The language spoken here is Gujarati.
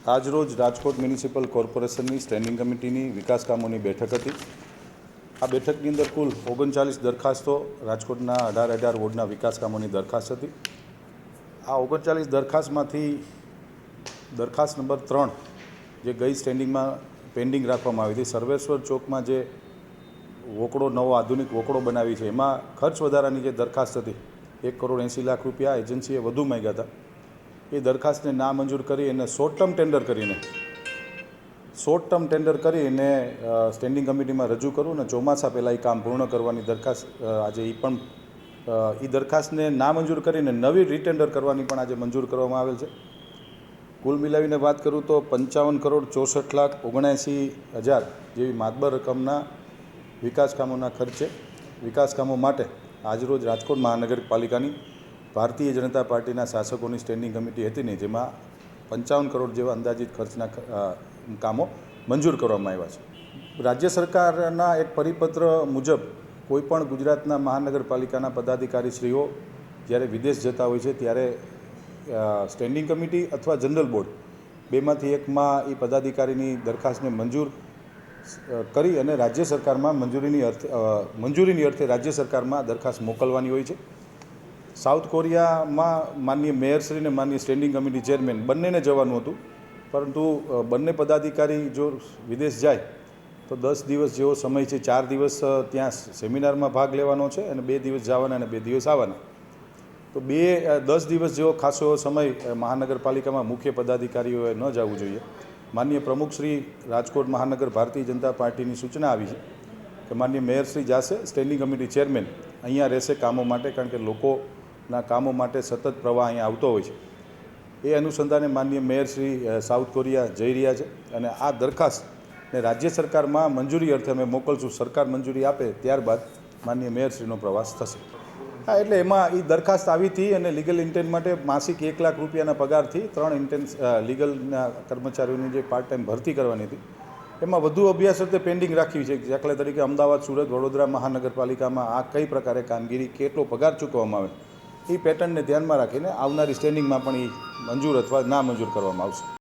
આજરોજ રાજકોટ મ્યુનિસિપલ કોર્પોરેશનની સ્ટેન્ડિંગ કમિટીની વિકાસ કામોની બેઠક હતી। આ બેઠકની અંદર કુલ 39 દરખાસ્તો રાજકોટના 18 વોર્ડના વિકાસ કામોની દરખાસ્ત હતી। આ 39 દરખાસ્તમાંથી દરખાસ્ત નંબર 3 જે ગઈ સ્ટેન્ડિંગમાં પેન્ડિંગ રાખવામાં આવી હતી, સર્વેશ્વર ચોકમાં જે વોકડો નવો આધુનિક વોકડો બનાવી છે, એમાં ખર્ચ વધારાની જે દરખાસ્ત હતી 1 કરોડ 80 લાખ રૂપિયા એજન્સીએ વધુ માંગ્યા હતા। એ દરખાસ્તને નામંજૂર કરી અને શોર્ટ ટર્મ ટેન્ડર કરીને સ્ટેન્ડિંગ કમિટીમાં રજૂ કરું અને ચોમાસા પહેલાં એ કામ પૂર્ણ કરવાની દરખાસ્ત આજે એ દરખાસ્તને નામંજૂર કરીને નવી રીટેન્ડર કરવાની પણ આજે મંજૂર કરવામાં આવેલ છે। કુલ મિલાવીને વાત કરું તો 55 કરોડ 64 લાખ 79 હજાર જેવી માતબર રકમના વિકાસ કામોના ખર્ચે વિકાસ કામો માટે આજરોજ રાજકોટ મહાનગરપાલિકાની ભારતીય જનતા પાર્ટીના શાસકોની સ્ટેન્ડિંગ કમિટી હતી ને, જેમાં 55 કરોડ જેવા અંદાજિત ખર્ચના કામો મંજૂર કરવામાં આવ્યા છે। રાજ્ય સરકારના એક પરિપત્ર મુજબ કોઈપણ ગુજરાતના મહાનગરપાલિકાના પદાધિકારીશ્રીઓ જ્યારે વિદેશ જતા હોય છે ત્યારે સ્ટેન્ડિંગ કમિટી અથવા જનરલ બોર્ડ બેમાંથી એકમાં એ પદાધિકારીની દરખાસ્તને મંજૂર કરી અને રાજ્ય સરકારમાં મંજૂરીની અર્થે રાજ્ય સરકારમાં દરખાસ્ત મોકલવાની હોય છે। સાઉથ કોરિયામાં માનનીય મેયરશ્રી અને માનનીય સ્ટેન્ડિંગ કમિટી ચેરમેન બંનેને જવાનું હતું, પરંતુ બંને પદાધિકારી જો વિદેશ જાય તો 10 દિવસ જેવો સમય છે, 4 દિવસ ત્યાં સેમિનારમાં ભાગ લેવાનો છે અને 2 દિવસ જવાના અને 2 દિવસ આવવાના, તો 10 દિવસ જેવો ખાસો એવો સમય મહાનગરપાલિકામાં મુખ્ય પદાધિકારીઓએ ન જવું જોઈએ। માનનીય પ્રમુખશ્રી રાજકોટ મહાનગર ભારતીય જનતા પાર્ટીની સૂચના આવી છે કે માનનીય મેયરશ્રી જશે, સ્ટેન્ડિંગ કમિટી ચેરમેન અહીંયા રહેશે કામો માટે, કારણ કે લોકોના કામો માટે સતત પ્રવાહ અહીંયા આવતો હોય છે। એ અનુસંધાને માનનીય મેયરશ્રી સાઉથ કોરિયા જઈ રહ્યા છે અને આ દરખાસ્તને રાજ્ય સરકારમાં મંજૂરી અર્થે અમે મોકલશું। સરકાર મંજૂરી આપે ત્યારબાદ માનનીય મેયરશ્રીનો પ્રવાસ થશે। હા, એટલે એમાં એ દરખાસ્ત આવી હતી અને લીગલ ઇન્ટેન્ટ માટે માસિક 1 લાખ રૂપિયાના પગારથી 3 લીગલના કર્મચારીઓની જે પાર્ટ ટાઈમ ભરતી કરવાની હતી, એમાં વધુ અભ્યાસ અર્થે પેન્ડિંગ રાખવી છે। દાખલા તરીકે અમદાવાદ, સુરત, વડોદરા મહાનગરપાલિકામાં આ કઈ પ્રકારે કામગીરી, કેટલો પગાર ચૂકવવામાં આવે, એ પેટર્નને ધ્યાનમાં રાખીને આવનારી સ્ટેન્ડિંગમાં પણ એ મંજૂર અથવા ના મંજૂર કરવામાં આવશે।